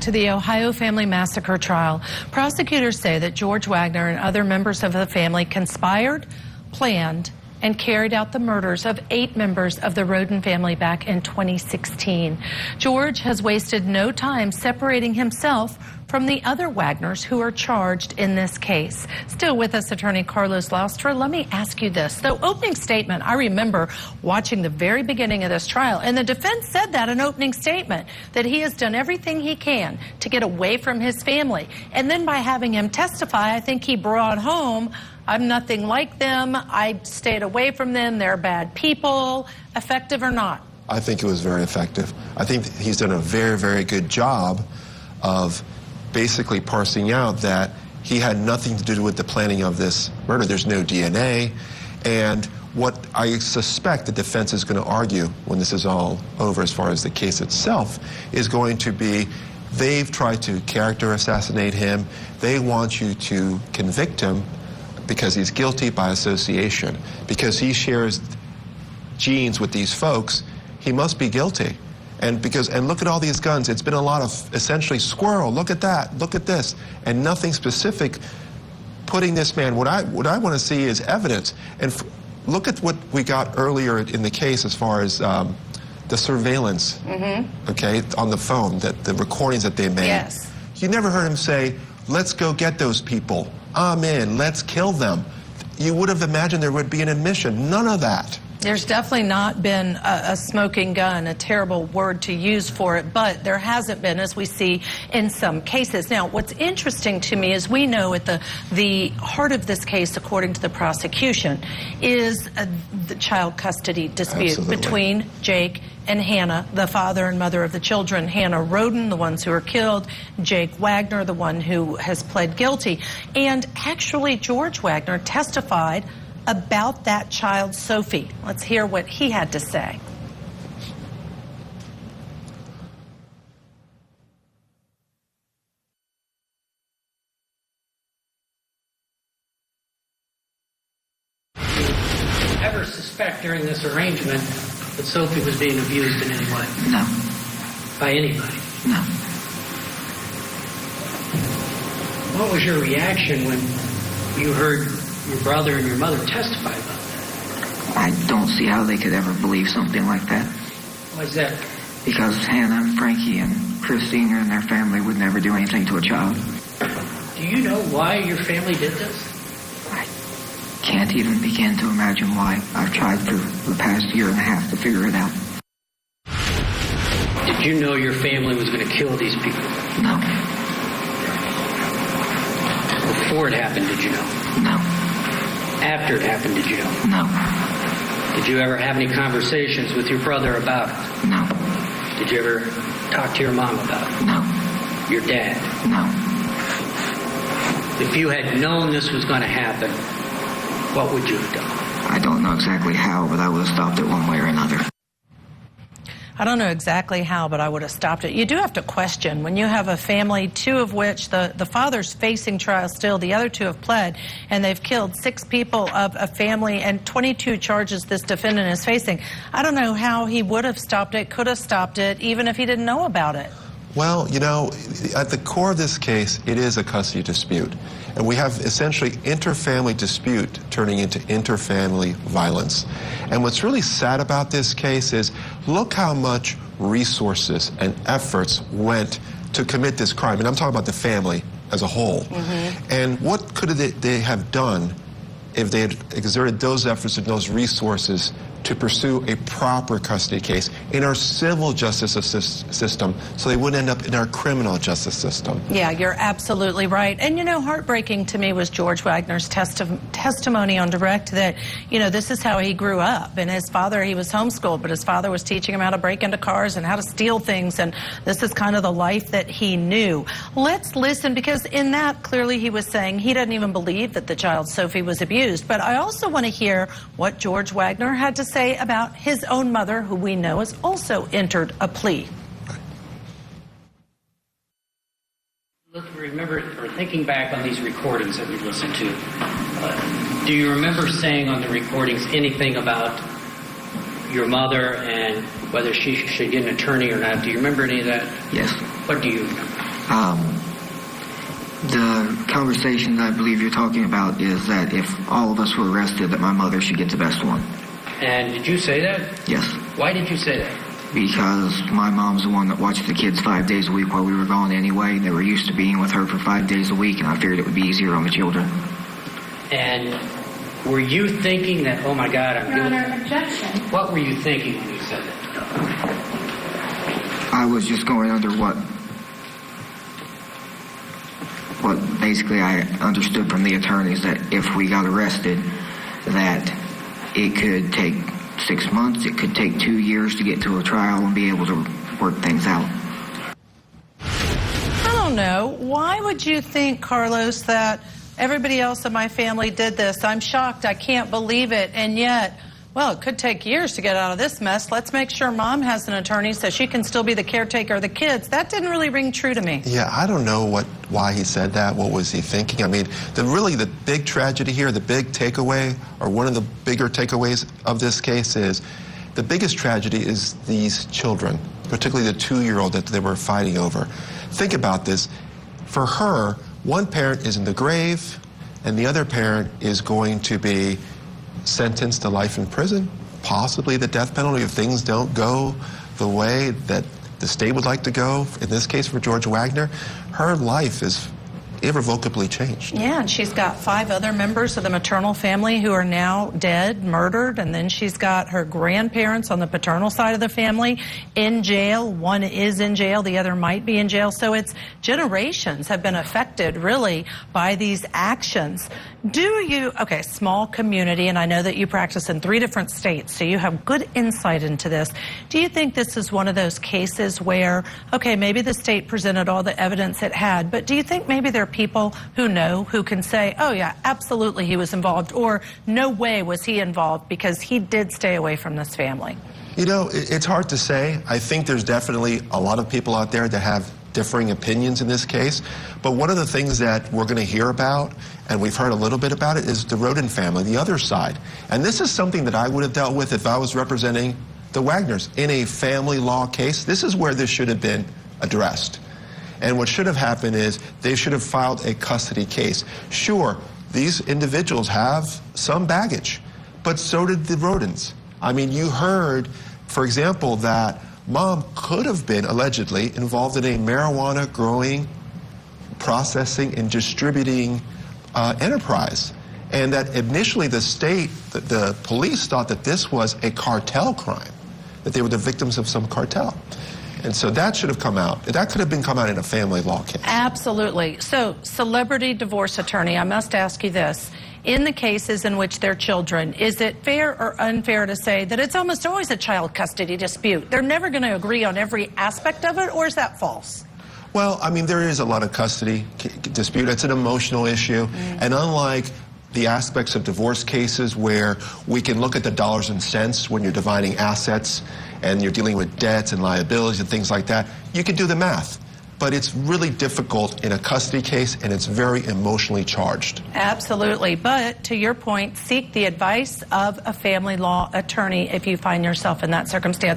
to the Ohio family massacre trial. Prosecutors say that George Wagner and other members of the family conspired, planned, and carried out the murders of 8 members of the Roden family back in 2016. George has wasted no time separating himself from the other Wagners who are charged in this case. Still with us, attorney Carlos Lastra. Let me ask you this. The opening statement, I remember watching the very beginning of this trial, and the defense said that in opening statement, that he has done everything he can to get away from his family. And then by having him testify, I think he brought home, I'm nothing like them, I stayed away from them, they're bad people. Effective or not? I think it was very effective. I think he's done a very, very good job of basically parsing out that he had nothing to do with the planning of this murder. There's no DNA. And what I suspect the defense is going to argue when this is all over, as far as the case itself, is going to be they've tried to character assassinate him. They want you to convict him because he's guilty by association. Because he shares genes with these folks, he must be guilty. And look at all these guns. It's been a lot of essentially squirrel. Look at that. Look at this. And nothing specific putting this man. What I want to see is evidence. And look at what we got earlier in the case as far as the surveillance, okay, on the phone, the recordings that they made. Yes. You never heard him say, let's go get those people. I'm in. Let's kill them. You would have imagined there would be an admission. None of that. There's definitely not been a smoking gun, a terrible word to use for it, but there hasn't been, as we see in some cases. Now, what's interesting to me is we know at the heart of this case, according to the prosecution, is the child custody dispute Absolutely. Between Jake and Hannah, the father and mother of the children. Hannah Roden, the ones who were killed, Jake Wagner, the one who has pled guilty. And actually, George Wagner testified about that child, Sophie. Let's hear what he had to say. Ever suspect during this arrangement that Sophie was being abused in any way? No. By anybody? No. What was your reaction when you heard your brother and your mother testify about that? I don't see how they could ever believe something like that. Why is that? Because Hannah, Frankie, and Chris Sr. and their family would never do anything to a child. Do you know why your family did this? I can't even begin to imagine why. I've tried for the past year and a half to figure it out. Did you know your family was going to kill these people? No. Before it happened, did you know? No. After it happened, did you know? No. Did you ever have any conversations with your brother about it? No. Did you ever talk to your mom about it? No. Your dad? No. If you had known this was going to happen, what would you have done? I don't know exactly how, but I would have stopped it one way or another. I don't know exactly how, but I would have stopped it. You do have to question when you have a family, 2 of which the father's facing trial still, the other 2 have pled, and they've killed 6 people of a family and 22 charges this defendant is facing. I don't know how he would have stopped it, could have stopped it, even if he didn't know about it. Well, you know, at the core of this case, it is a custody dispute. And we have essentially interfamily dispute turning into interfamily violence. And what's really sad about this case is look how much resources and efforts went to commit this crime. And I'm talking about the family as a whole. And what could they have done if they had exerted those efforts and those resources to pursue a proper custody case in our civil justice system so they wouldn't end up in our criminal justice system. Yeah, you're absolutely right. And, you know, heartbreaking to me was George Wagner's testimony on direct that, you know, this is how he grew up. And his father, he was homeschooled, but his father was teaching him how to break into cars and how to steal things. And this is kind of the life that he knew. Let's listen, because in that, clearly he was saying he doesn't even believe that the child Sophie was abused. But I also want to hear what George Wagner had to say about his own mother, who we know has also entered a plea. Remember, or thinking back on these recordings that we listened to, do you remember saying on the recordings anything about your mother and whether she should get an attorney or not? Do you remember any of that? Yes. What do you remember? The conversation that I believe you're talking about is that if all of us were arrested, that my mother should get the best one. And did you say that? Yes. Why did you say that? Because my mom's the one that watched the kids 5 days a week while we were gone anyway. They were used to being with her for 5 days a week, and I figured it would be easier on the children. And were you thinking that, oh my God, I'm guilty? Your Honor, objection. What were you thinking when you said that? I was just going under what basically I understood from the attorneys, that if we got arrested, that it could take 6 months, it could take 2 years to get to a trial and be able to work things out. I don't know. Why would you think, Carlos, that everybody else in my family did this? I'm shocked. I can't believe it. And yet, well, it could take years to get out of this mess. Let's make sure Mom has an attorney so she can still be the caretaker of the kids. That didn't really ring true to me. Yeah, I don't know why he said that. What was he thinking? I mean, the big tragedy here, the big takeaway, or one of the bigger takeaways of this case is the biggest tragedy is these children, particularly the 2-year-old that they were fighting over. Think about this. For her, one parent is in the grave, and the other parent is going to be sentenced to life in prison, possibly the death penalty if things don't go the way that the state would like to go. In this case, for George Wagner, her life is irrevocably changed. Yeah, and she's got 5 other members of the maternal family who are now dead, murdered, and then she's got her grandparents on the paternal side of the family in jail. One is in jail, the other might be in jail. So it's generations have been affected, really, by these actions. Okay, small community, and I know that you practice in 3 different states, so you have good insight into this. Do you think this is one of those cases where, okay, maybe the state presented all the evidence it had, but do you think maybe there are people who know, who can say, oh yeah, absolutely he was involved, or no way was he involved because he did stay away from this family? You know, it's hard to say. I think there's definitely a lot of people out there that have differing opinions in this case. But one of the things that we're going to hear about, and we've heard a little bit about it, is the Roden family, the other side. And this is something that I would have dealt with if I was representing the Wagners in a family law case. This is where this should have been addressed. And what should have happened is they should have filed a custody case. Sure, these individuals have some baggage, but so did the Rodens. I mean, you heard, for example, that Mom could have been allegedly involved in a marijuana growing, processing, and distributing enterprise. And that initially the state, the police thought that this was a cartel crime, that they were the victims of some cartel. And so that should have come out. That could have been come out in a family law case. Absolutely. So, celebrity divorce attorney, I must ask you this. In the cases in which they're children, is it fair or unfair to say that it's almost always a child custody dispute? They're never going to agree on every aspect of it, or is that false? Well, I mean, there is a lot of custody dispute. It's an emotional issue. And unlike the aspects of divorce cases where we can look at the dollars and cents when you're dividing assets and you're dealing with debts and liabilities and things like that, you can do the math. But it's really difficult in a custody case, and it's very emotionally charged. Absolutely. But to your point, seek the advice of a family law attorney if you find yourself in that circumstance.